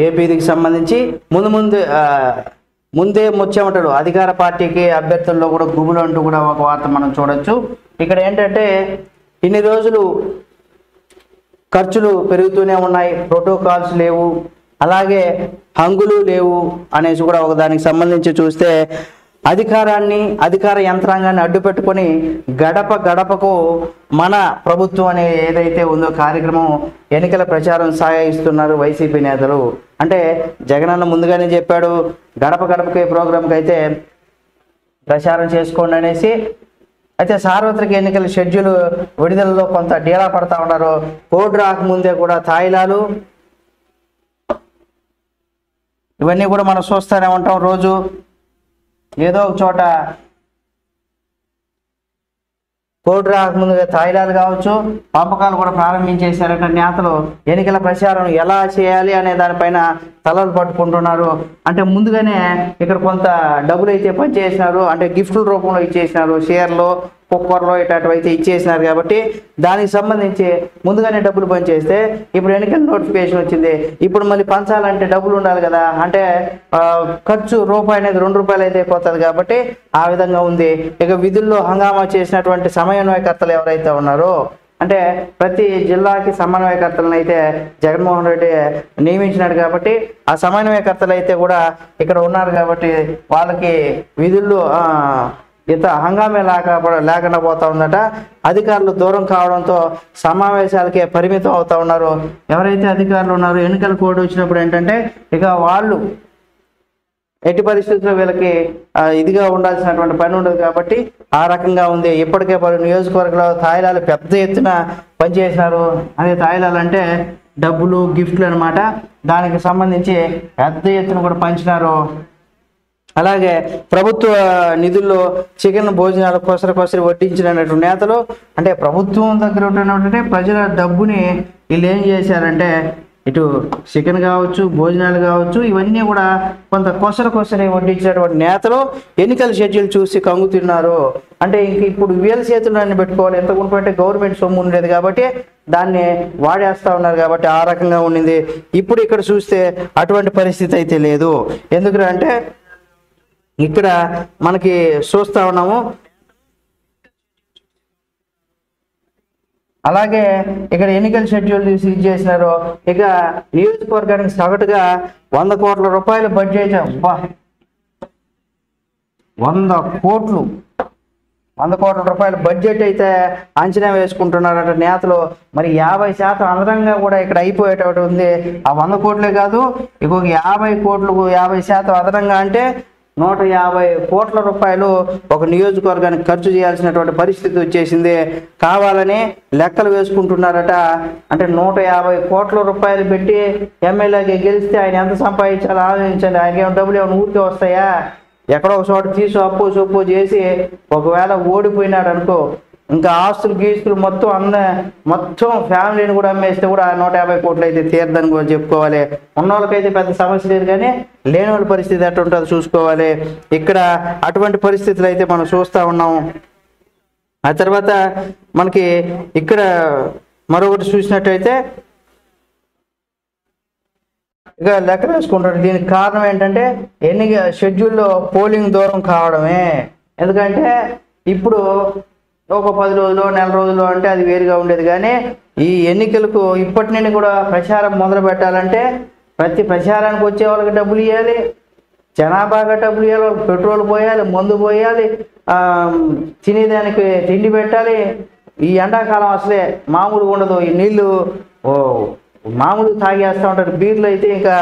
ఏపీకి సంబంధించి ముందే ముచ్చెమటలు అధికార పార్టీకి అభ్యర్థుల్లో కూడా గుబులు అంటూ కూడా ఒక వార్త మనం చూడొచ్చు. ఇక్కడ ఏంటంటే ఇన్ని రోజులు ఖర్చులు పెరుగుతూనే ఉన్నాయి, ప్రోటోకాల్స్ లేవు, అలాగే హంగులు లేవు అనేసి కూడా ఒక దానికి సంబంధించి చూస్తే అధికార యంత్రాంగాన్ని అడ్డుపెట్టుకొని గడప గడపకు మన ప్రభుత్వం అనే ఏదైతే ఉందో కార్యక్రమం ఎన్నికల ప్రచారం సాగిస్తున్నారు వైసీపీ నేతలు. అంటే జగనన్న ముందుగానే చెప్పాడు గడప గడపకి ప్రోగ్రాంకి అయితే ప్రచారం చేసుకోండి అనేసి. అయితే సార్వత్రిక ఎన్నికల షెడ్యూల్ విడుదలలో కొంత డీలా పడతా ఉన్నారు. కోడ్ రాకముందే కూడా తాయిలాలు ఇవన్నీ కూడా మనం చూస్తూనే ఉంటాం. రోజు ఏదో ఒక చోట కోడ్ రాకముందుగా తాయిలాలు కావచ్చు, పంపకాలు కూడా ప్రారంభించేశారట నేతలు. ఎన్నికల ప్రచారం ఎలా చేయాలి అనే దానిపైన తలలు పట్టుకుంటున్నారు. అంటే ముందుగానే ఇక్కడ కొంత డబ్బులు అయితే పనిచేసినారు, అంటే గిఫ్టుల రూపంలో ఇచ్చేసినారు, షేర్లో కుక్కర్లో ఇట్లాంటివైతే ఇచ్చేసినారు. కాబట్టి దానికి సంబంధించి ముందుగానే డబ్బులు పనిచేస్తే ఇప్పుడు ఎన్నికల నోటిఫికేషన్ వచ్చింది, ఇప్పుడు మళ్ళీ పంచాలంటే డబ్బులు ఉండాలి కదా, అంటే ఖర్చు రూపాయి అనేది 2 రూపాయలు అయితే అయిపోతుంది. కాబట్టి ఆ విధంగా ఉంది. ఇక విధుల్లో హంగామా చేసినటువంటి సమన్వయకర్తలు ఎవరైతే ఉన్నారో, అంటే ప్రతి జిల్లాకి సమన్వయకర్తలను అయితే జగన్మోహన్ రెడ్డి నియమించినాడు. కాబట్టి ఆ సమన్వయకర్తలు అయితే కూడా ఇక్కడ ఉన్నారు. కాబట్టి వాళ్ళకి విధుల్లో హంగామే లేకుండా పోతా ఉందట. అధికారులు దూరం కావడంతో సమావేశాలకే పరిమితం అవుతా ఉన్నారు. ఎవరైతే అధికారులు ఉన్నారో ఎన్నికల కోడ్ వచ్చినప్పుడు ఏంటంటే ఇక వాళ్ళు ఎట్టి పరిస్థితుల్లో వీళ్ళకి ఇదిగా ఉండాల్సినటువంటి పని ఉండదు. కాబట్టి ఆ రకంగా ఉంది. ఇప్పటికే పలు నియోజకవర్గాల్లో తాయిలాలు పెద్ద ఎత్తున పనిచేసినారు. అదే తాయిలాలు అంటే డబ్బులు గిఫ్ట్లు అనమాట. దానికి సంబంధించి పెద్ద ఎత్తున కూడా పంచినారు. అలాగే ప్రభుత్వ నిధుల్లో చికెన్ భోజనాలు కొసరి వడ్డించినటువంటి నేతలు, అంటే ప్రభుత్వం దగ్గర ఉన్నటువంటి ప్రజల డబ్బుని వీళ్ళు ఏం చేశారంటే ఇటు చికెన్ కావచ్చు, భోజనాలు కావచ్చు, ఇవన్నీ కూడా కొంత కొసరి వడ్డించినటువంటి నేతలు ఎన్నికల షెడ్యూల్ చూసి కంగుతున్నారు. అంటే ఇంక ఇప్పుడు వీళ్ళ చేతులను పెట్టుకోవాలి. ఎంతకుంటే అంటే గవర్నమెంట్ సొమ్ము ఉండేది కాబట్టి దాన్ని వాడేస్తూ ఉన్నారు. కాబట్టి ఆ రకంగా ఉండింది. ఇప్పుడు ఇక్కడ చూస్తే అటువంటి పరిస్థితి అయితే లేదు. ఎందుకంటే ఇక్కడ మనకి చూస్తూ ఉన్నాము. అలాగే ఇక్కడ ఎన్నికల షెడ్యూల్ తీసి ఇచ్చేసినారు. ఇక నియోజకవర్గానికి సగటుగా 100 కోట్ల రూపాయల బడ్జెట్, 100 కోట్ల రూపాయల బడ్జెట్ అయితే అంచనా వేసుకుంటున్నారట నేతలు. మరి 50% అదనంగా కూడా ఇక్కడ అయిపోయేటట్టు ఉంది. ఆ 100 కోట్లే కాదు, ఇంకొక 50 కోట్లు 50% అదనంగా అంటే 150 కోట్ల రూపాయలు ఒక నియోజకవర్గానికి ఖర్చు చేయాల్సినటువంటి పరిస్థితి వచ్చేసింది. కావాలని లెక్కలు వేసుకుంటున్నారట. అంటే 150 కోట్ల రూపాయలు పెట్టి ఎమ్మెల్యేకి గెలిస్తే ఆయన ఎంత సంపాదించాలో ఆలోచించండి. ఆయనకేమో డబ్బులు ఏమైనా ఊరికే వస్తాయా? ఎక్కడో ఒక చోట తీసి అప్పు సొప్పు చేసి ఒకవేళ ఓడిపోయినాడు అనుకో, ఇంకా ఆస్తులు గీస్తులు మొత్తం ఫ్యామిలీని కూడా అమ్మేస్తే కూడా 150 కోట్లు అయితే తీరదని కూడా చెప్పుకోవాలి. ఉన్న వాళ్ళకైతే పెద్ద సమస్య లేదు, కానీ లేని వాళ్ళ పరిస్థితి ఎట్లా ఉంటుందో చూసుకోవాలి. ఇక్కడ అటువంటి పరిస్థితులు అయితే మనం చూస్తూ ఉన్నాము. ఆ తర్వాత మనకి ఇక్కడ మరొకటి చూసినట్టయితే ఇక లెక్క వేసుకుంటారు. దీనికి కారణం ఏంటంటే ఎన్నిక షెడ్యూల్లో పోలింగ్ దూరం కావడమే. ఎందుకంటే ఇప్పుడు ఒక 10 రోజులు నెల రోజులు అంటే అది వేరుగా ఉండేది, కానీ ఈ ఎన్నికలకు ఇప్పటి నుండి కూడా ప్రచారం మొదలు పెట్టాలంటే ప్రతి ప్రచారానికి వచ్చే వాళ్ళకి డబ్బులు ఇవ్వాలి, జనాభాగా డబ్బులు ఇవ్వాలి, వాళ్ళకి పెట్రోల్ పోయాలి, మందు పోయాలి, తినేదానికి తిండి పెట్టాలి. ఈ ఎండాకాలం అసలే మామూలుగా ఉండదు. ఈ నీళ్లు మామూలుగా తాగేస్తూ ఉంటారు. బీర్లు అయితే ఇంకా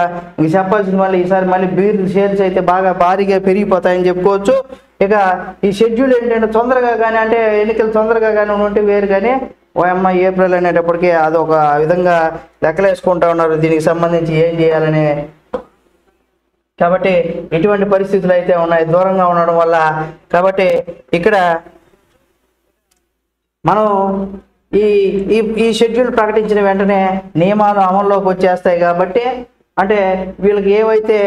చెప్పాల్సిన మళ్ళీ ఈసారి మళ్ళీ బీర్లు సేల్స్ అయితే బాగా భారీగా పెరిగిపోతాయని చెప్పుకోవచ్చు. ఇక ఈ షెడ్యూల్ ఏంటంటే తొందరగా కానీ, అంటే ఎన్నికలు తొందరగా కానీ ఉంటే వేరు, కానీ ఏప్రిల్ అనేటప్పటికీ అదొక విధంగా లెక్కలేసుకుంటా ఉన్నారు దీనికి సంబంధించి ఏం చేయాలని. కాబట్టి ఇటువంటి పరిస్థితులు అయితే ఉన్నాయి దూరంగా ఉండడం వల్ల. కాబట్టి ఇక్కడ మనం ఈ షెడ్యూల్ ప్రకటించిన వెంటనే నియమాలు అమల్లోకి వచ్చేస్తాయి. కాబట్టి అంటే వీళ్ళకి ఏవైతే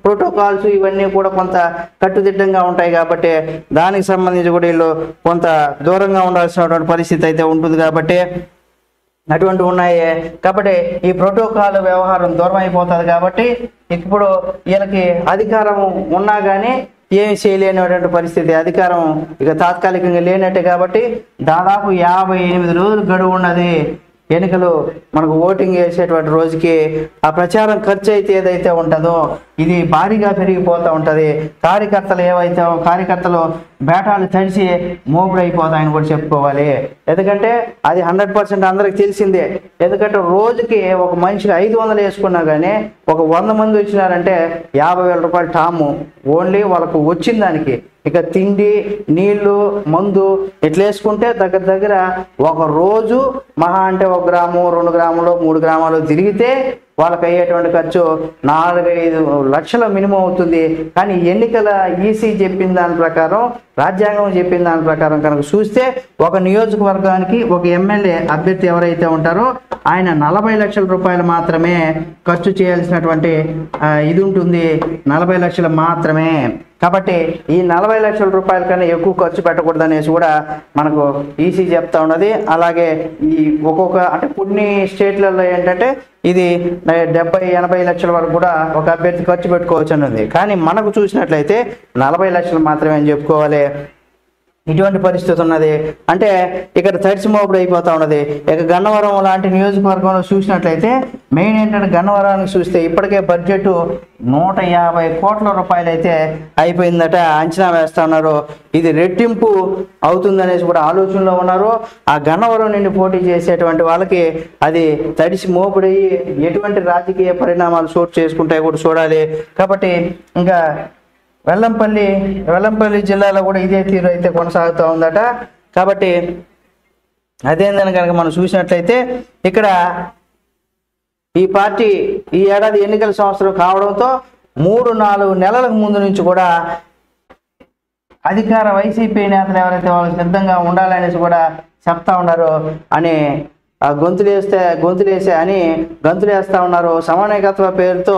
ప్రోటోకాల్స్ ఇవన్నీ కూడా కొంత కట్టుదిట్టంగా ఉంటాయి. కాబట్టి దానికి సంబంధించి కూడా వీళ్ళు కొంత దూరంగా ఉండాల్సినటువంటి పరిస్థితి అయితే ఉంటుంది. కాబట్టి అటువంటి ఉన్నాయి. కాబట్టి ఈ ప్రోటోకాల్ వ్యవహారం దూరం అయిపోతుంది. కాబట్టి ఇప్పుడు వీళ్ళకి అధికారం ఉన్నా కానీ ఏమి చేయలేనటువంటి పరిస్థితి, అధికారం ఇక తాత్కాలికంగా లేనట్టే. కాబట్టి దాదాపు 58 రోజులు గడువు ఉన్నది ఎన్నికలు మనకు ఓటింగ్ వేసేటువంటి రోజుకి. ఆ ప్రచారం ఖర్చు అయితే ఏదైతే ఉంటుందో ఇది భారీగా పెరిగిపోతూ ఉంటుంది. కార్యకర్తలు బేటాలు తడిసి మోపుడైపోతాయని కూడా చెప్పుకోవాలి. ఎందుకంటే అది 100% అందరికి తెలిసిందే. ఎందుకంటే రోజుకి ఒక మనిషికి 500 వేసుకున్నా కానీ ఒక 100 మంది వచ్చినారంటే 50,000 రూపాయలు టాము ఓన్లీ వాళ్ళకు వచ్చిన దానికి. ఇక తిండి, నీళ్లు, మందు ఇట్లా వేసుకుంటే దగ్గర ఒక రోజు మహా అంటే 1 గ్రాము 2 గ్రాములు 3 గ్రాములు తిరిగితే వాళ్ళకి అయ్యేటువంటి ఖర్చు 4-5 లక్షల మినిమం అవుతుంది. కానీ ఎన్నికల ఈసీ చెప్పిన దాని ప్రకారం, రాజ్యాంగం చెప్పిన దాని ప్రకారం కనుక చూస్తే ఒక నియోజకవర్గానికి ఒక ఎమ్మెల్యే అభ్యర్థి ఎవరైతే ఉంటారో ఆయన 40 లక్షల రూపాయలు మాత్రమే ఖర్చు చేయాల్సినటువంటి ఇది ఉంటుంది. 40 లక్షలు మాత్రమే. కాబట్టి ఈ 40 లక్షల రూపాయల కన్నా ఎక్కువ ఖర్చు పెట్టకూడదు అనేసి కూడా మనకు ఈసీ చెప్తా ఉన్నది. అలాగే ఈ ఒక్కొక్క అంటే కొన్ని స్టేట్లలో ఏంటంటే ఇది 70-80 లక్షల వరకు కూడా ఒక అభ్యర్థి ఖర్చు పెట్టుకోవచ్చు అని ఉంది. కానీ మనకు చూసినట్లయితే 40 లక్షలు మాత్రమే అని చెప్పుకోవాలి. ఇటువంటి పరిస్థితి ఉన్నది. అంటే ఇక్కడ తడిసిమోపుడు అయిపోతూ ఉన్నది. ఇక గన్నవరం లాంటి నియోజకవర్గంలో చూసినట్లయితే మెయిన్ ఏంటంటే గన్నవరానికి చూస్తే ఇప్పటికే బడ్జెట్ 150 కోట్ల రూపాయలు అయితే అయిపోయిందట అంచనా వేస్తా ఉన్నారు. ఇది రెట్టింపు అవుతుందనేసి కూడా ఆలోచనలో ఉన్నారు. ఆ గన్నవరం నుండి పోటీ చేసేటువంటి వాళ్ళకి అది తడిసి మోపుడయ్యి ఎటువంటి రాజకీయ పరిణామాలు చోటు చేసుకుంటాయో కూడా చూడాలి. కాబట్టి ఇంకా వెల్లంపల్లి జిల్లాలో కూడా ఇదే తీరు అయితే కొనసాగుతూ ఉందట. కాబట్టి అదేందని కనుక మనం చూసినట్లయితే ఇక్కడ ఈ పార్టీ ఈ ఏడాది ఎన్నికల సంవత్సరం కావడంతో 3-4 నెలల ముందు నుంచి కూడా అధికార వైసీపీ నేతలు ఎవరైతే వాళ్ళు సిద్ధంగా ఉండాలనేసి కూడా చెప్తా ఉన్నారు అని గంతులేస్తా ఉన్నారు. సమన్వయకత్వ పేరుతో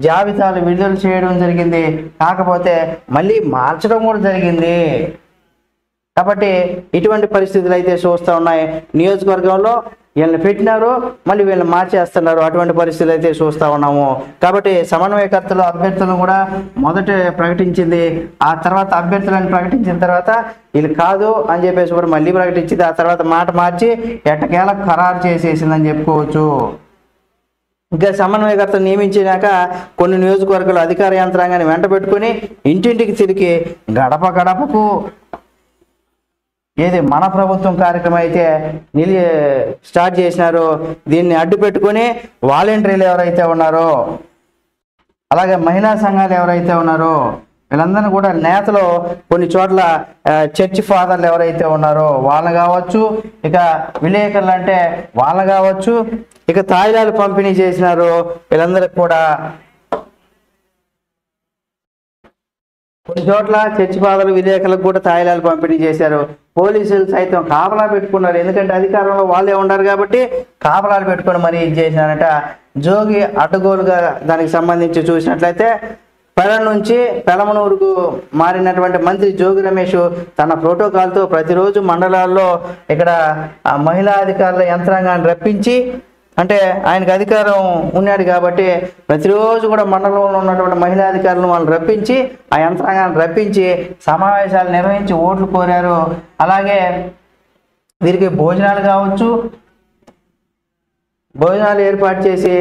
జాబితాలు విడుదల చేయడం జరిగింది. కాకపోతే మళ్ళీ మార్చడం కూడా జరిగింది. కాబట్టి ఇటువంటి పరిస్థితులు అయితే చూస్తూ ఉన్నాయి. నియోజకవర్గంలో వీళ్ళని పెట్టినారు, మళ్ళీ వీళ్ళని మార్చేస్తున్నారు. అటువంటి పరిస్థితులు అయితే చూస్తూ ఉన్నాము. కాబట్టి సమన్వయకర్తలు అభ్యర్థులను కూడా మొదట ప్రకటించింది. ఆ తర్వాత అభ్యర్థులను ప్రకటించిన తర్వాత వీళ్ళు కాదు అని చెప్పేసి కూడా మళ్ళీ ప్రకటించింది. ఆ తర్వాత మాట మార్చి ఎట్టకేలా ఖరారు చేసేసిందని చెప్పుకోవచ్చు. ఇంకా సమన్వయకర్త నియమించినాక కొన్ని నియోజకవర్గాలు అధికార యంత్రాంగాన్ని వెంట పెట్టుకుని ఇంటింటికి తిరిగి గడపకు ఏది మన ప్రభుత్వం కార్యక్రమం అయితే స్టార్ట్ చేసినారో దీన్ని అడ్డు పెట్టుకుని వాలంటీర్లు ఎవరైతే ఉన్నారో అలాగే మహిళా సంఘాలు ఎవరైతే ఉన్నారో వీళ్ళందరినీ కూడా నేతలు కొన్ని చోట్ల చర్చి ఫాదర్లు ఎవరైతే ఉన్నారో వాళ్ళు కావచ్చు, ఇక విలేకరులు అంటే వాళ్ళు కావచ్చు, ఇక తాయిలాలు పంపిణీ చేసినారు. వీళ్ళందరికీ కూడా కొన్ని చోట్ల చర్చి ఫాదర్లు విలేకరులకు కూడా తాయిలాలు పంపిణీ చేశారు. పోలీసులు సైతం కాపలా పెట్టుకున్నారు. ఎందుకంటే అధికారంలో వాళ్ళే ఉన్నారు కాబట్టి కాపలాలు పెట్టుకొని మరీ ఇది చేసినారట. జోగి అడ్డగోలుగా దానికి సంబంధించి చూసినట్లయితే పెరం నుంచి పెలమనూరుకు మారినటువంటి మంత్రి జోగి రమేష్ తన ప్రోటోకాల్తో ప్రతిరోజు మండలాల్లో ఇక్కడ మహిళా అధికారుల యంత్రాంగాన్ని రప్పించి, అంటే ఆయనకు అధికారం ఉన్నాడు కాబట్టి ప్రతిరోజు కూడా మండలంలో ఉన్నటువంటి మహిళా అధికారులను వాళ్ళు రప్పించి ఆ యంత్రాంగాన్ని రప్పించి సమావేశాలు నిర్వహించి ఓట్లు కోరారు. అలాగే వీరికి భోజనాలు కావచ్చు, భోజనాలు ఏర్పాటు చేసి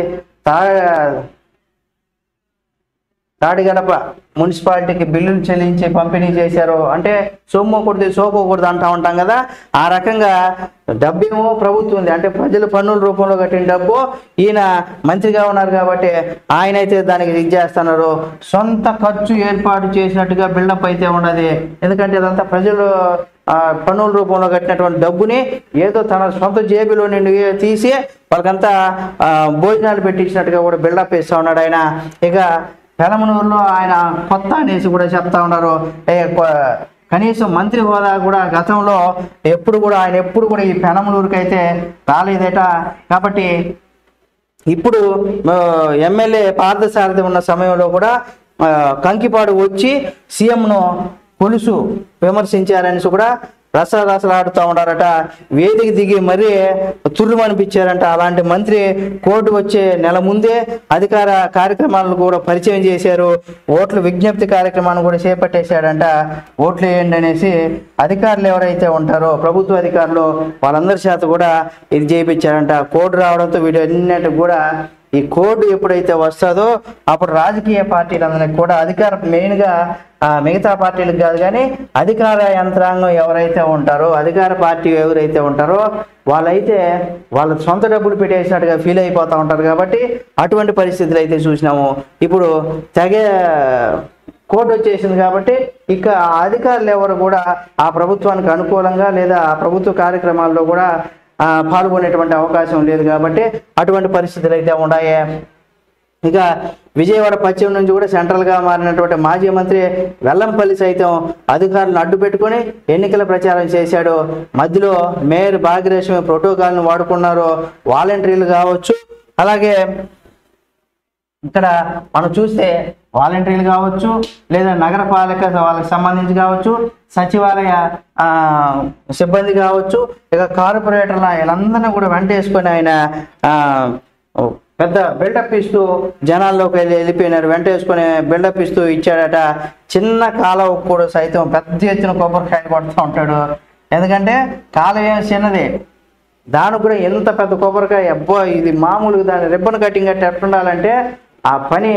తాడిగడప మున్సిపాలిటీకి బిల్లులు చెల్లించి పంపిణీ చేశారు. అంటే సొమ్మకూడదు సోకోకూడదు అంటూ ఉంటాం కదా, ఆ రకంగా డబ్బేమో ప్రభుత్వం ఉంది, అంటే ప్రజలు పన్నుల రూపంలో కట్టిన డబ్బు ఈయన మంత్రిగా ఉన్నారు కాబట్టి ఆయన అయితే దానికి ఇది చేస్తున్నారు. సొంత ఖర్చు ఏర్పాటు చేసినట్టుగా బిల్డప్ అయితే ఉన్నది. ఎందుకంటే ఇదంతా ప్రజలు పన్నుల రూపంలో కట్టినటువంటి డబ్బుని ఏదో తన సొంత జేబులో నుండి తీసి వాళ్ళకంతా భోజనాలు పెట్టించినట్టుగా కూడా బిల్డప్ ఇస్తూ ఉన్నాడు ఆయన. ఇక పెలమనూరులో ఆయన కొత్త అనేసి కూడా చెప్తా ఉన్నారు. కనీసం మంత్రి హోదా కూడా గతంలో ఎప్పుడు కూడా ఈ పెలమనూరుకి అయితే రాలేదట. కాబట్టి ఇప్పుడు ఎమ్మెల్యే పార్థసారథి ఉన్న సమయంలో కూడా కంకిపాడు వచ్చి సీఎంను కొలుసు విమర్శించారని కూడా రసరసలాడుతూ ఉన్నారట. వేదిక దిగి మరీ తుర్రుమనిపించారంట. అలాంటి మంత్రి కోర్టు వచ్చే నెల ముందే అధికార కార్యక్రమాలను కూడా పరిచయం చేశారు. ఓట్ల విజ్ఞప్తి కార్యక్రమాన్ని కూడా చేపట్టేశాడంట. ఓట్లు వేయండి అనేసి అధికారులు ఎవరైతే ఉంటారో ప్రభుత్వ అధికారులు వాళ్ళందరి చేత కూడా ఇది చేయించారంట. కోర్టు రావడంతో వీటన్నిటి కూడా ఈ కోడ్ ఎప్పుడైతే వస్తుందో అప్పుడు రాజకీయ పార్టీలందరికీ కూడా అధికారం మెయిన్గా మిగతా పార్టీలకు కాదు కానీ అధికార యంత్రాంగం ఎవరైతే ఉంటారో అధికార పార్టీ ఎవరైతే ఉంటారో వాళ్ళైతే వాళ్ళ సొంత డబ్బులు పెట్టేసినట్టుగా ఫీల్ అయిపోతూ ఉంటారు. కాబట్టి అటువంటి పరిస్థితులు అయితే చూసినాము. ఇప్పుడు తెగే కోర్టు వచ్చేసింది కాబట్టి ఇక అధికారులు ఎవరు కూడా ఆ ప్రభుత్వానికి అనుకూలంగా లేదా ఆ ప్రభుత్వ కార్యక్రమాల్లో కూడా పాల్గొనేటువంటి అవకాశం లేదు. కాబట్టి అటువంటి పరిస్థితులు అయితే ఉన్నాయి. ఇక విజయవాడ పశ్చిమ నుంచి కూడా సెంట్రల్గా మారినటువంటి మాజీ మంత్రి వెల్లంపల్లి సైతం అధికారులను అడ్డు పెట్టుకొని ఎన్నికల ప్రచారం చేశాడు. మధ్యలో మేయర్ భాగ్యలక్ష్మి ప్రోటోకాల్ను వాడుకున్నారు. వాలంటీర్లు కావచ్చు, అలాగే ఇక్కడ మనం చూస్తే వాలంటీర్లు కావచ్చు లేదా నగరపాలిక వాళ్ళకి సంబంధించి కావచ్చు, సచివాలయ సిబ్బంది కావచ్చు, ఇక కార్పొరేటర్ల వీళ్ళందరినీ కూడా వెంటేసుకొని ఆయన పెద్ద బిల్డప్ ఇస్తూ జనాల్లోకి వెళ్ళిపోయినారు. వెంటేసుకొని బిల్డప్ ఇస్తూ ఇచ్చాడట. చిన్న కాలువ కూడా సైతం పెద్ద ఎత్తున కొబ్బరికాయలు కొడుతూ ఉంటాడు. ఎందుకంటే కాలువ ఏం చిన్నది, దానికి కూడా ఎంత పెద్ద కొబ్బరికాయ, అబ్బో ఇది మామూలుగా దాన్ని రిబ్బన్ కటింగ్ కట్టి ఎట్టుండాలంటే ఆ పని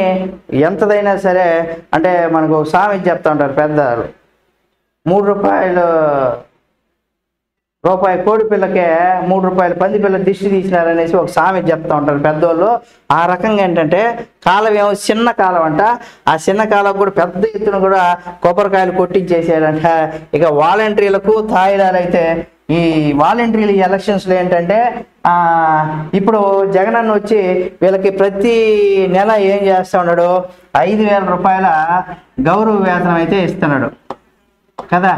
ఎంతదైనా సరే. అంటే మనకు సామెత చెప్తా ఉంటారు పెద్దలు, రూపాయి కోడి పిల్లకే ₹3 పంది పిల్ల దిష్టి తీసినారనేసి ఒక సామెత చెప్తా ఉంటారు పెద్దోళ్ళు. ఆ రకంగా ఏంటంటే కాలం ఏమో చిన్న కాలం అంట, ఆ చిన్న కాలం కూడా పెద్ద ఎత్తున కూడా కొబ్బరికాయలు కొట్టించేసాడంట. ఇక వాలంటీర్లకు తాయిలాలు అయితే ఈ వాలంటీర్లు ఎలక్షన్స్లో ఏంటంటే ఇప్పుడు జగనన్న వచ్చి వీళ్ళకి ప్రతి నెల ఏం చేస్తా ఉన్నాడు, ₹5,000 గౌరవ వేతనం అయితే ఇస్తున్నాడు కదా.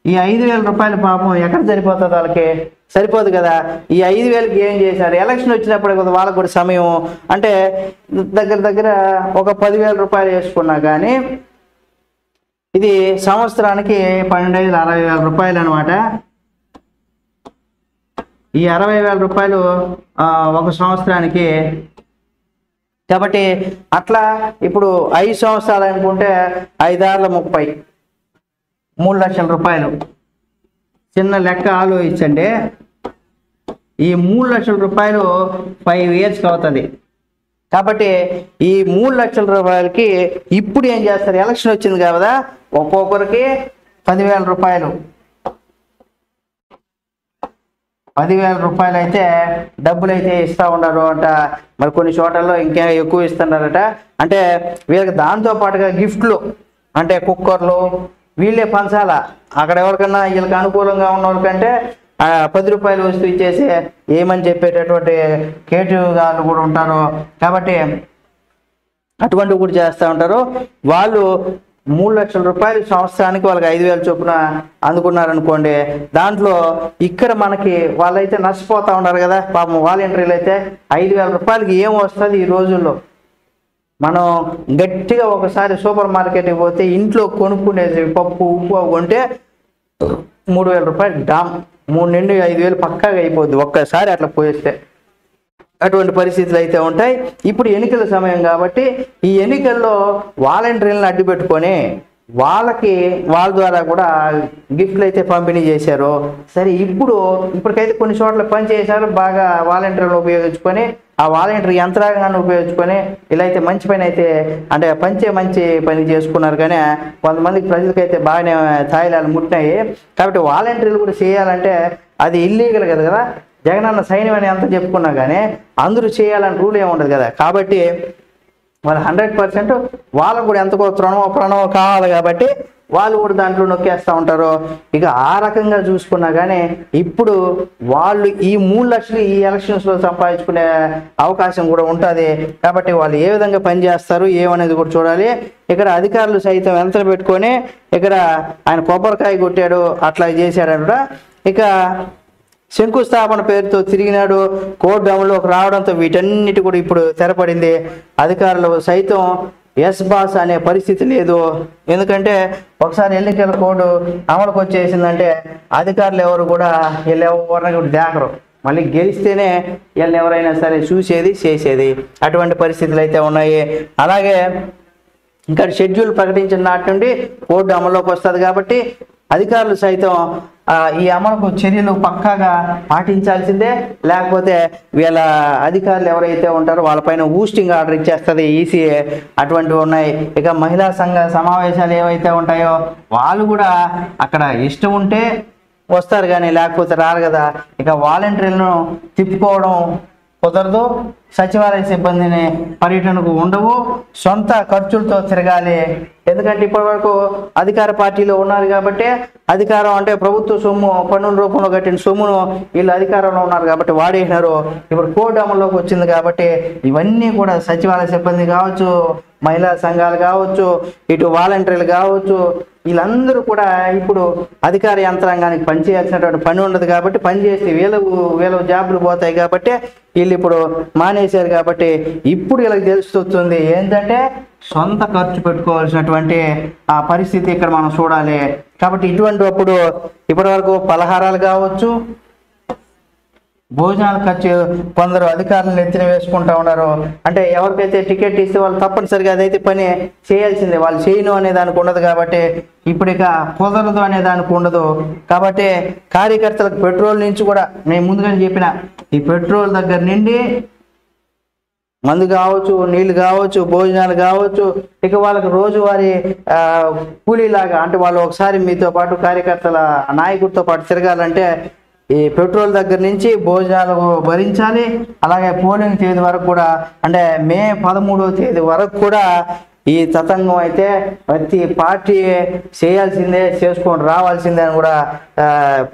ఈ ₹5,000 పాపం ఎక్కడ సరిపోతుంది, వాళ్ళకి సరిపోదు కదా. ఈ 5,000కి ఏం చేశారు, ఎలక్షన్ వచ్చినప్పుడు కదా వాళ్ళకు కూడా సమయం అంటే దగ్గర ఒక ₹10,000 వేసుకున్నా కానీ ఇది సంవత్సరానికి 12,60,000 అనమాట. ఈ ₹60,000 ఒక సంవత్సరానికి. కాబట్టి అట్లా ఇప్పుడు 5 సంవత్సరాలు అనుకుంటే 5 30 3 లక్షల రూపాయలు. చిన్న లెక్క ఆలోచించండి. ఈ 3 లక్షల రూపాయలు 5 ఇయర్స్కి అవుతుంది. కాబట్టి ఈ 3 లక్షల రూపాయలకి ఇప్పుడు ఏం చేస్తారు, ఎలక్షన్ వచ్చింది కదా, ఒక్కొక్కరికి ₹10,000 ₹10,000 అయితే డబ్బులు అయితే ఇస్తూ ఉన్నారు అంట. మరి కొన్ని చోట్లలో ఇంకా ఎక్కువ ఇస్తున్నారట. అంటే వీళ్ళకి దాంతో పాటుగా గిఫ్ట్లు అంటే కుక్కర్లు వీళ్ళే పంచాల. అక్కడ ఎవరికన్నా వీళ్ళకి అనుకూలంగా ఉన్న వాళ్ళకంటే ₹10 వస్తువు ఇచ్చేసి ఏమని చెప్పేటటువంటి కేటుగాళ్ళు కూడా ఉంటారు. కాబట్టి అటువంటివి కూడా చేస్తూ ఉంటారు. వాళ్ళు ₹3 లక్షల సంవత్సరానికి వాళ్ళకి 5,000 చొప్పున అందుకున్నారనుకోండి. దాంట్లో ఇక్కడ మనకి వాళ్ళైతే నష్టపోతూ ఉన్నారు కదా పాపం. వాలంటీర్లు అయితే ₹5,000 ఏం వస్తుంది ఈ రోజుల్లో. మనం గట్టిగా ఒకసారి సూపర్ మార్కెట్కి పోతే ఇంట్లో కొనుక్కునేది పప్పు ఉప్పు కొంటే ₹3,000 డామ్, 3 నుండి 5,000 పక్కాగా అయిపోద్ది ఒక్కసారి అట్లా పోయేస్తే. అటువంటి పరిస్థితులు అయితే ఉంటాయి. ఇప్పుడు ఎన్నికల సమయం కాబట్టి ఈ ఎన్నికల్లో వాలంటీర్లను అడ్డు పెట్టుకొని వాళ్ళ ద్వారా కూడా గిఫ్ట్లు అయితే పంపిణీ చేశారు. సరే ఇప్పటికైతే కొన్ని చోట్ల పని చేశారు బాగా. వాలంటీర్లు ఉపయోగించుకొని ఆ వాలంటీర్ యంత్రాంగాన్ని ఉపయోగించుకొని ఇలా అయితే మంచి పని అయితే అంటే మంచి పని చేసుకున్నారు. కానీ కొంతమందికి ప్రజలకైతే బాగానే తాయిలాలు ముట్టినాయి. కాబట్టి వాలంటీర్లు కూడా చేయాలంటే అది ఇల్లీగల్ కదా. జగనన్న సైన్యం అని ఎంత చెప్పుకున్నా కానీ అందరూ చేయాలని రూల్ ఏమి ఉండదు కదా. కాబట్టి వాళ్ళు 100% వాళ్ళకు కూడా ఎంతకో ప్రణవం కావాలి కాబట్టి వాళ్ళు కూడా దాంట్లో నొక్కేస్తూ ఉంటారు. ఇక ఆ రకంగా చూసుకున్నా కానీ ఇప్పుడు వాళ్ళు ఈ 3 లక్షలు ఈ ఎలక్షన్స్లో సంపాదించుకునే అవకాశం కూడా ఉంటుంది. కాబట్టి వాళ్ళు ఏ విధంగా పనిచేస్తారు ఏమనేది కూడా చూడాలి. ఇక్కడ అధికారులు సైతం ఎంత పెట్టుకొని ఇక్కడ ఆయన కొబ్బరికాయ కొట్టాడు అట్లా చేశాడంట. ఇక శంకుస్థాపన పేరుతో తిరిగినాడు. కోర్టు అమలులోకి రావడంతో వీటన్నిటి కూడా ఇప్పుడు తెరపడింది. అధికారులు సైతం ఎస్ బాస్ అనే పరిస్థితి లేదు. ఎందుకంటే ఒకసారి ఎన్నికల కోడ్ అమలుకు వచ్చేసిందంటే అధికారులు ఎవరు కూడా వీళ్ళు ఎవరిని కూడా దేకరు. మళ్ళీ గెలిస్తేనే వీళ్ళని ఎవరైనా సరే చూసేది చేసేది అటువంటి పరిస్థితులు అయితే ఉన్నాయి. అలాగే ఇంకా షెడ్యూల్ ప్రకటించిన నాటి నుండి కోడ్ అమల్లోకి వస్తుంది కాబట్టి అధికారులు సైతం ఈ అమలుకు చర్యలు పక్కాగా పాటించాల్సిందే. లేకపోతే వీళ్ళ అధికారులు ఎవరైతే ఉంటారో వాళ్ళపైన ఊస్టింగ్ ఆర్డర్ ఇచ్చేస్తుంది ఈసీ. అటువంటివి ఉన్నాయి. ఇక మహిళా సంఘ సమావేశాలు ఏవైతే ఉంటాయో వాళ్ళు కూడా అక్కడ ఇష్టం ఉంటే వస్తారు కానీ లేకపోతే రారు కదా. ఇక వాలంటీర్లను తిప్పుకోవడం కుదరదు. సచివాలయ సిబ్బందిని పర్యటనకు ఉండవు. సొంత ఖర్చులతో తిరగాలి. ఎందుకంటే ఇప్పటి వరకు అధికార పార్టీలో ఉన్నారు కాబట్టి అధికారం అంటే ప్రభుత్వ సొమ్ము పన్నుల రూపంలో కట్టిన సొమ్మును వీళ్ళు అధికారంలో ఉన్నారు కాబట్టి వాడేసినారు. ఇప్పుడు కోడ్ అమల్లోకి వచ్చింది కాబట్టి ఇవన్నీ కూడా సచివాలయ సిబ్బంది కావచ్చు, మహిళా సంఘాలు కావచ్చు, ఇటు వాలంటీర్లు కావచ్చు, వీళ్ళందరూ కూడా ఇప్పుడు అధికార యంత్రాంగానికి పనిచేయాల్సినటువంటి పని ఉండదు కాబట్టి పని చేస్తే వీళ్ళ జాబులు పోతాయి కాబట్టి వీళ్ళు ఇప్పుడు మానేశారు. కాబట్టి ఇప్పుడు వీళ్ళకి తెలుస్తుంది ఏంటంటే సొంత ఖర్చు పెట్టుకోవాల్సినటువంటి ఆ పరిస్థితి ఇక్కడ మనం చూడాలి. కాబట్టి ఇటువంటి అప్పుడు ఇప్పటి వరకు పలహారాలు కావచ్చు, భోజనాల ఖర్చు కొందరు అధికారులను ఎత్తిన వేసుకుంటా ఉన్నారు. అంటే ఎవరికైతే టికెట్ ఇస్తే వాళ్ళు తప్పనిసరిగా అదైతే పని చేయాల్సిందే. వాళ్ళు చేయను అనే దానికి ఉండదు కాబట్టి ఇప్పుడు ఇక కుదరదు అనే దానికి ఉండదు. కాబట్టి కార్యకర్తలకు పెట్రోల్ నుంచి కూడా నేను ముందుగానే చెప్పిన ఈ పెట్రోల్ దగ్గర నుండి మందు కావచ్చు, నీళ్లు కావచ్చు, భోజనాలు కావచ్చు, ఇక వాళ్ళకి రోజువారీ కూలీలాగా అంటే వాళ్ళు ఒకసారి మీతో పాటు కార్యకర్తల నాయకుడితో పాటు తిరగాలంటే ఈ పెట్రోల్ దగ్గర నుంచి భోజనాలు భరించాలి. అలాగే పోలింగ్ తేదీ వరకు కూడా అంటే మే 13వ తేదీ వరకు కూడా ఈ తతంగం అయితే ప్రతి పార్టీ చేయాల్సిందే, చేసుకొని రావాల్సిందే అని కూడా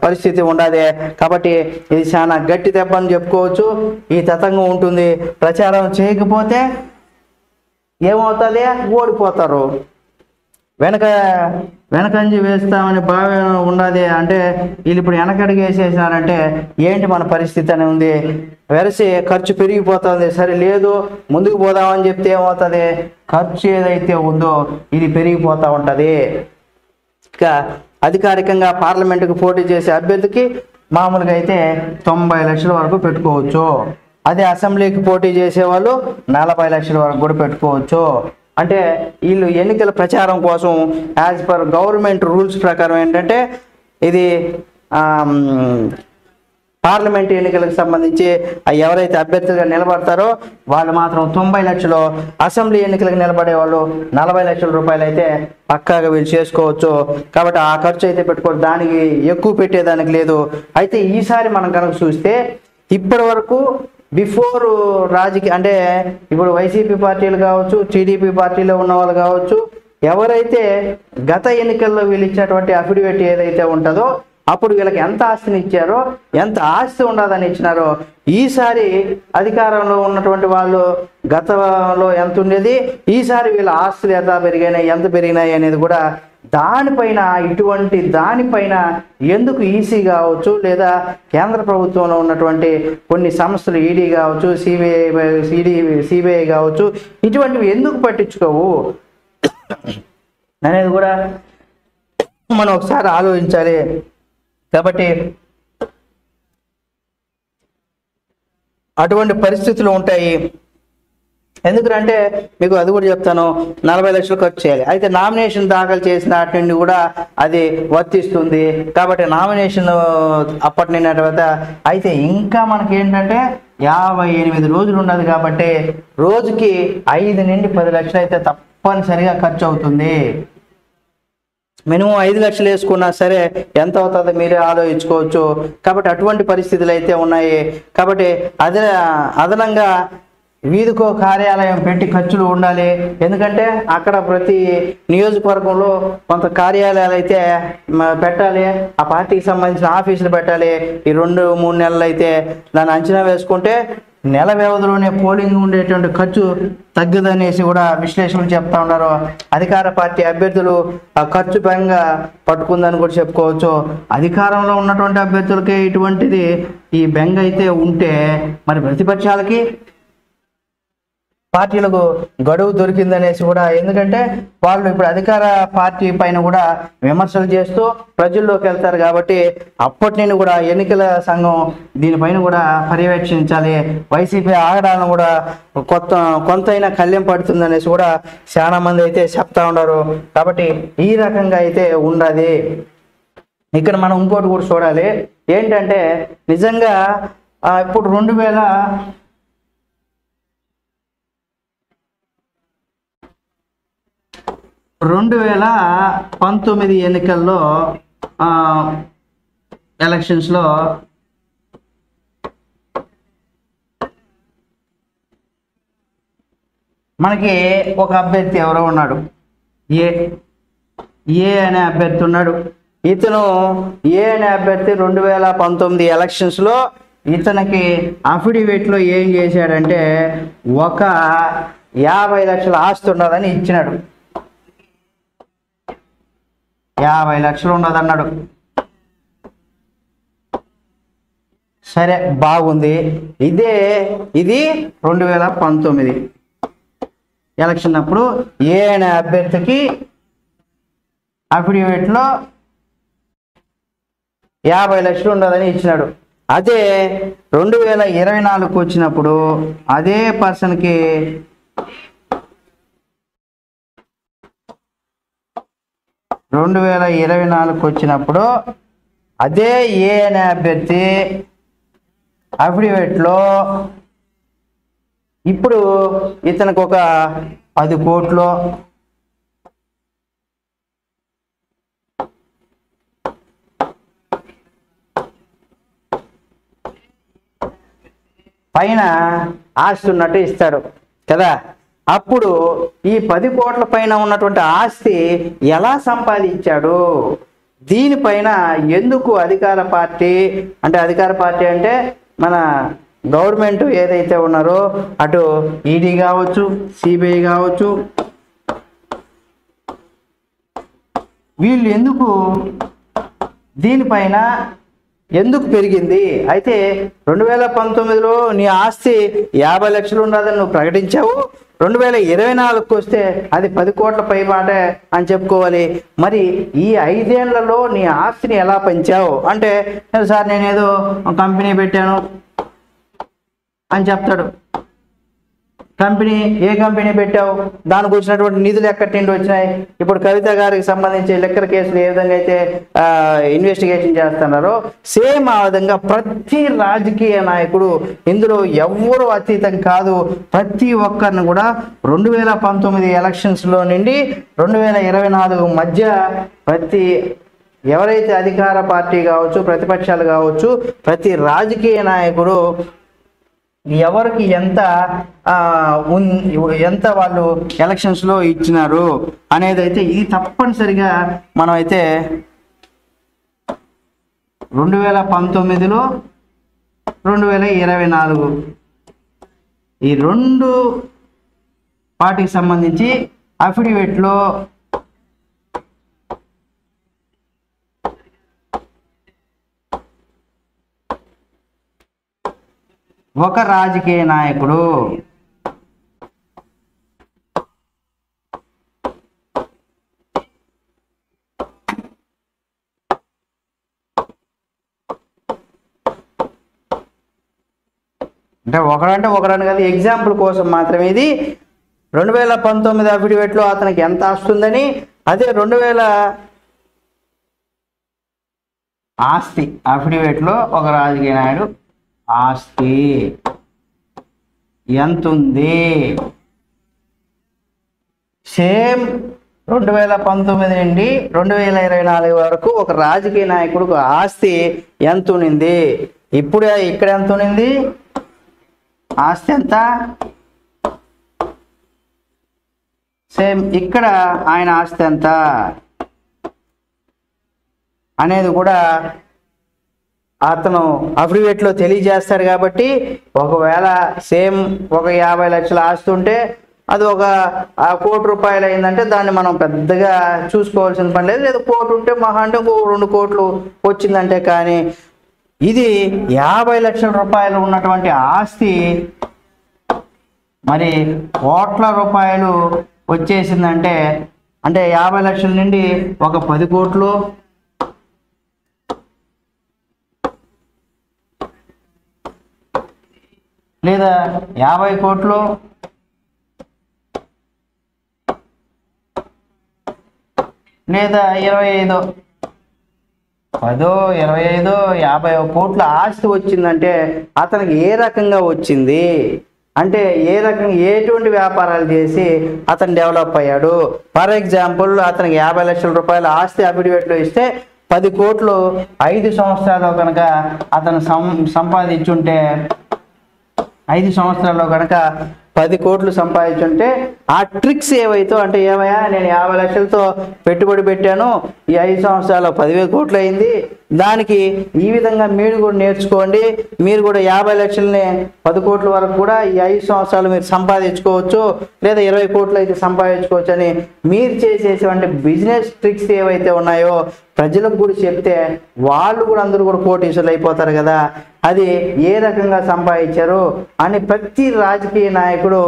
పరిస్థితి ఉండదు. కాబట్టి ఇది చాలా గట్టి దెబ్బ అని చెప్పుకోవచ్చు. ఈ తతంగం ఉంటుంది. ప్రచారం చేయకపోతే ఏమవుతుంది? ఓడిపోతారు. వెనకంజి వేస్తామని భావన ఉన్నది. అంటే వీళ్ళు ఇప్పుడు వెనకడుగు వేసేసినారంటే ఏంటి మన పరిస్థితి అని ఉంది. వెరసి ఖర్చు పెరిగిపోతుంది. సరే లేదు ముందుకు పోదామని చెప్తే ఏమవుతుంది? ఖర్చు ఏదైతే ఉందో ఇది పెరిగిపోతూ ఉంటుంది. ఇక అధికారికంగా పార్లమెంటుకు పోటీ చేసే అభ్యర్థికి మామూలుగా అయితే 90 లక్షల వరకు పెట్టుకోవచ్చు. అదే అసెంబ్లీకి పోటీ చేసేవాళ్ళు 40 లక్షల వరకు కూడా పెట్టుకోవచ్చు. అంటే వీళ్ళు ఎన్నికల ప్రచారం కోసం యాజ్ పర్ గవర్నమెంట్ రూల్స్ ప్రకారం ఏంటంటే ఇది పార్లమెంట్ ఎన్నికలకు సంబంధించి ఎవరైతే అభ్యర్థులుగా నిలబడతారో వాళ్ళు మాత్రం 90 లక్షలు, అసెంబ్లీ ఎన్నికలకు నిలబడే వాళ్ళు 40 లక్షల రూపాయలు అయితే పక్కాగా వీళ్ళు చేసుకోవచ్చు. కాబట్టి ఆ ఖర్చు అయితే పెట్టుకోవచ్చు. దానికి ఎక్కువ పెట్టేదానికి లేదు. అయితే ఈసారి మనం కనుక చూస్తే ఇప్పటి వరకు బిఫోర్ రాజకీయ అంటే ఇప్పుడు వైసీపీ పార్టీలు కావచ్చు, టీడీపీ పార్టీలో ఉన్న వాళ్ళు కావచ్చు, ఎవరైతే గత ఎన్నికల్లో వీళ్ళు ఇచ్చినటువంటి అఫిడవిట్ ఏదైతే ఉంటుందో అప్పుడు వీళ్ళకి ఎంత ఆస్తిని ఇచ్చారో, ఎంత ఆస్తి ఉండదని ఇచ్చినారో, ఈసారి అధికారంలో ఉన్నటువంటి వాళ్ళు గతంలో ఎంత ఉండేది, ఈసారి వీళ్ళ ఆస్తులు ఎంత పెరిగినాయి అనేది కూడా దానిపైన దానిపైన ఎందుకు ఈసీ కావచ్చు లేదా కేంద్ర ప్రభుత్వంలో ఉన్నటువంటి కొన్ని సంస్థలు ఈడీ కావచ్చు, సిబిఐ కావచ్చు, ఇటువంటివి ఎందుకు పట్టించుకోవు అనేది కూడా మనం ఒకసారి ఆలోచించాలి. కాబట్టి అటువంటి పరిస్థితులు ఉంటాయి. ఎందుకంటే మీకు అది కూడా చెప్తాను, 40 లక్షలు ఖర్చు చేయాలి. అయితే నామినేషన్ దాఖలు చేసిన నాటి నుండి కూడా అది వర్తిస్తుంది. కాబట్టి నామినేషన్ అప్పటి నిన్న తర్వాత అయితే ఇంకా మనకి ఏంటంటే 58 రోజులు ఉన్నది కాబట్టి రోజుకి 5 నుండి 10 లక్షలు అయితే తప్పనిసరిగా ఖర్చు అవుతుంది. మినిమం 5 లక్షలు వేసుకున్నా సరే ఎంత అవుతుందో మీరే ఆలోచించుకోవచ్చు. కాబట్టి అటువంటి పరిస్థితులు అయితే ఉన్నాయి. కాబట్టి అదనంగా వీధికో కార్యాలయం పెట్టి ఖర్చులు ఉండాలి. ఎందుకంటే అక్కడ ప్రతి నియోజకవర్గంలో కొంత కార్యాలయాలు అయితే పెట్టాలి. ఆ పార్టీకి సంబంధించిన ఆఫీసులు పెట్టాలి. ఈ 2-3 నెలలు అయితే దాన్ని అంచనా వేసుకుంటే నెల వ్యవధిలోనే పోలింగ్ ఉండేటువంటి ఖర్చు తగ్గదనేసి కూడా విశ్లేషకులు చెప్తా ఉన్నారు. అధికార పార్టీ అభ్యర్థులు ఆ ఖర్చు బెంగ పట్టుకుందని కూడా చెప్పుకోవచ్చు. అధికారంలో ఉన్నటువంటి అభ్యర్థులకే ఇటువంటిది ఈ బెంగ అయితే ఉంటే మరి ప్రతిపక్షాలకి పార్టీలకు గడువు దొరికిందనేసి కూడా, ఎందుకంటే వాళ్ళు ఇప్పుడు అధికార పార్టీ పైన కూడా విమర్శలు చేస్తూ ప్రజల్లోకి వెళ్తారు కాబట్టి అప్పటి నుండి కూడా ఎన్నికల సంఘం దీనిపైన కూడా పర్యవేక్షించాలి, వైసీపీ ఆగడాలను కూడా కొంతైనా కళ్యం పడుతుందనేసి కూడా చాలా మంది అయితే చెప్తా ఉన్నారు. కాబట్టి ఈ రకంగా అయితే ఉండదు. ఇక్కడ మనం ఇంకోటి కూడా చూడాలి, ఏంటంటే నిజంగా ఇప్పుడు 2019 ఎన్నికల్లో ఎలక్షన్స్లో మనకి ఒక అభ్యర్థి ఎవరో ఉన్నాడు, ఏ అనే అభ్యర్థి ఉన్నాడు. ఇతను ఏ అనే అభ్యర్థి 2019 ఎలక్షన్స్లో ఇతనికి అఫిడవిట్లో ఏం చేశాడంటే ఒక 50 లక్షల ఆస్తి ఉన్నదని ఇచ్చినాడు. 50 లక్షలు ఉన్నదన్నాడు. సరే, బాగుంది. ఇది 2019 ఎలక్షన్ అప్పుడు ఏ అనే అభ్యర్థికి అఫిడవిట్లో 50 లక్షలు ఉన్నదని ఇచ్చినాడు. అదే 2024 వచ్చినప్పుడు అదే పర్సన్కి వచ్చినప్పుడు అదే ఏ అనే అభ్యర్థి అఫిడవిట్లో ఇప్పుడు ఇతనికి ఒక 10 కోట్లు పైన ఆస్తి ఉన్నట్టు ఇస్తాడు కదా. అప్పుడు ఈ 10 కోట్ల పైన ఉన్నటువంటి ఆస్తి ఎలా సంపాదించాడు, దీనిపైన ఎందుకు అధికార పార్టీ అంటే మన గవర్నమెంట్ ఏదైతే ఉన్నారో అటు ఈడీ కావచ్చు, సిబిఐ కావచ్చు, వీళ్ళు ఎందుకు దీనిపైన ఎందుకు పెరిగింది? అయితే 2019లో నీ ఆస్తి 50 లక్షలు ఉన్నదని నువ్వు ప్రకటించావు, 2024కి వస్తే అది 10 కోట్ల పై మాటే అని చెప్పుకోవాలి. మరి ఈ 5 ఏళ్లలో నీ ఆస్తిని ఎలా పెంచావు అంటే, సార్ నేనేదో కంపెనీ పెట్టాను అని చెప్తాడు. ఏ కంపెనీ పెట్టావు, దానికి వచ్చినటువంటి నిధులు ఎక్కడి నుండి వచ్చినాయి? ఇప్పుడు కవిత గారికి సంబంధించి లెక్కల కేసులు ఏ విధంగా అయితే ఇన్వెస్టిగేషన్ చేస్తున్నారో సేమ్ ఆ విధంగా ప్రతి రాజకీయ నాయకుడు ఇందులో ఎవ్వరూ అతీతం కాదు. ప్రతి ఒక్కరిని కూడా 2019 ఎలక్షన్స్లో నుండి 2024 మధ్య ఎవరైతే అధికార పార్టీ కావచ్చు, ప్రతిపక్షాలు కావచ్చు, ప్రతి రాజకీయ నాయకుడు ఎవరికి ఎంత వాళ్ళు ఎలక్షన్స్లో ఇచ్చినారు అనేది అయితే ఇది తప్పనిసరిగా మనం అయితే 2019లో 2024 ఈ 2 పార్టీకి సంబంధించి అఫిడవిట్లో ఒక రాజకీయ నాయకుడు ఒకడని కాదు, ఎగ్జాంపుల్ కోసం మాత్రమే ఇది. 2019 అఫిడవిట్లో అతనికి ఎంత వస్తుందని, అదే 2000 ఆస్తి అఫిడవిట్లో ఒక రాజకీయ నాయుడు ఆస్తి ఎంతుంది, సేమ్ 2019 నుండి 2024 వరకు ఒక రాజకీయ నాయకుడికి ఆస్తి ఎంత ఉన్నింది. ఇప్పుడు ఇక్కడ ఎంత ఉన్నింది ఆస్తి ఎంత, సేమ్ ఇక్కడ ఆయన ఆస్తి ఎంత అనేది కూడా అతను అఫిడవిట్లో తెలియజేస్తాడు. కాబట్టి ఒకవేళ సేమ్ ఒక 50 లక్షల ఆస్తి ఉంటే అది ఒక 1 కోటి రూపాయలు అయిందంటే దాన్ని మనం పెద్దగా చూసుకోవాల్సిన పని లేదు. లేదా 1 కోటి ఉంటే మహా అంటే 2 కోట్లు వచ్చిందంటే, కానీ ఇది 50 లక్షల రూపాయలు ఉన్నటువంటి ఆస్తి మరి కోట్ల రూపాయలు వచ్చేసిందంటే అంటే 50 లక్షల నుండి ఒక 10 కోట్లు లేదా 50 కోట్లు లేదా 25 10 25 50 కోట్ల ఆస్తి వచ్చిందంటే అతనికి ఏ రకంగా వచ్చింది అంటే ఏ రకంగా ఎటువంటి వ్యాపారాలు చేసి అతను డెవలప్ అయ్యాడు. ఫర్ ఎగ్జాంపుల్ అతనికి 50 లక్షల రూపాయల ఆస్తి అఫిడవిట్లో ఇస్తే 10 కోట్లు 5 సంవత్సరాల్లో కనుక అతను సంపాదించుంటే 5 సంవత్సరాల్లో కనుక 10 కోట్లు సంపాదించుంటే ఆ ట్రిక్స్ ఏవైతే అంటే ఏమయ్యా నేను 50 లక్షలతో పెట్టుబడి పెట్టాను ఈ 5 సంవత్సరాల్లో 10,000 కోట్లు అయింది, దానికి ఈ విధంగా మీరు కూడా నేర్చుకోండి, మీరు కూడా 50 లక్షలని 10 కోట్ల వరకు కూడా ఈ 5 సంవత్సరాలు మీరు సంపాదించుకోవచ్చు లేదా 20 కోట్లు అయితే సంపాదించుకోవచ్చు అని మీరు చేసేటువంటి బిజినెస్ ట్రిక్స్ ఏవైతే ఉన్నాయో ప్రజలకు కూడా చెప్తే వాళ్ళు కూడా అందరూ కూడా కోటీశ్వరులు అయిపోతారు కదా. అది ఏ రకంగా సంపాదించారు అని ప్రతి రాజకీయ నాయకుడు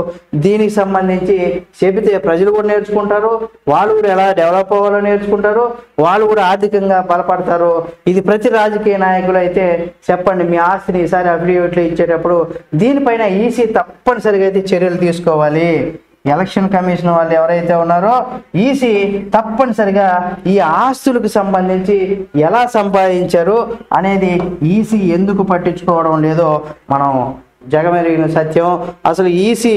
దీనికి సంబంధించి చెబితే ప్రజలు కూడా నేర్చుకుంటారు, వాళ్ళు కూడా ఎలా డెవలప్ అవ్వాలో నేర్చుకుంటారు, వాళ్ళు కూడా ఆర్థికంగా బలపడతారు. ఇది ప్రతి రాజకీయ నాయకులు అయితే చెప్పండి మీ ఆస్తిని ఈసారి అఫిడవిట్లు ఇచ్చేటప్పుడు దీనిపైన ఈసీ తప్పనిసరిగా అయితే చర్యలు తీసుకోవాలి. ఎలక్షన్ కమిషన్ వాళ్ళు ఎవరైతే ఉన్నారో ఈసీ తప్పనిసరిగా ఈ ఆస్తులకు సంబంధించి ఎలా సంపాదించారు అనేది ఈసీ ఎందుకు పట్టించుకోవడం లేదో మనం జగమెరిగిన సత్యం. అసలు ఈసీ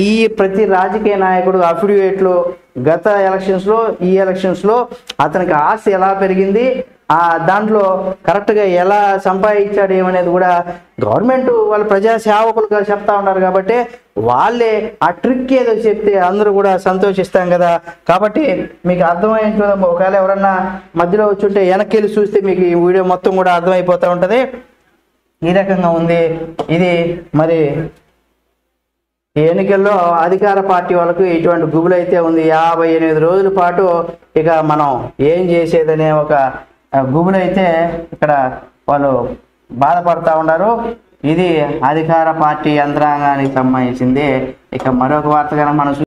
ఈ ప్రతి రాజకీయ నాయకుడు అఫిడవిట్లు గత ఎలక్షన్స్లో ఈ ఎలక్షన్స్లో అతనికి ఆస్తి ఎలా పెరిగింది దాంట్లో కరెక్ట్గా ఎలా సంపాదించాడు ఏమనేది కూడా గవర్నమెంట్ వాళ్ళ ప్రజా సేవకులుగా చెప్తా ఉన్నారు కాబట్టి వాళ్ళే ఆ ట్రిక్ ఏదో చెప్తే అందరూ కూడా సంతోషిస్తాం కదా. కాబట్టి మీకు అర్థమైంది, ఒకవేళ ఎవరన్నా మధ్యలో వచ్చుంటే వెనక్కి వెళ్ళి చూస్తే మీకు ఈ వీడియో మొత్తం కూడా అర్థమైపోతూ ఉంటుంది. ఈ రకంగా ఉంది ఇది. మరి ఎన్నికల్లో అధికార పార్టీ వాళ్ళకు ఇటువంటి గుబులు అయితే ఉంది. 58 రోజుల పాటు ఇక మనం ఏం చేసేదనే ఒక గుబులు అయితే ఇక్కడ వాళ్ళు బాధపడతా ఉన్నారు. ఇది అధికార పార్టీ యంత్రాంగానికి సంబంధించింది. ఇక మరొక వార్త కనుక మనం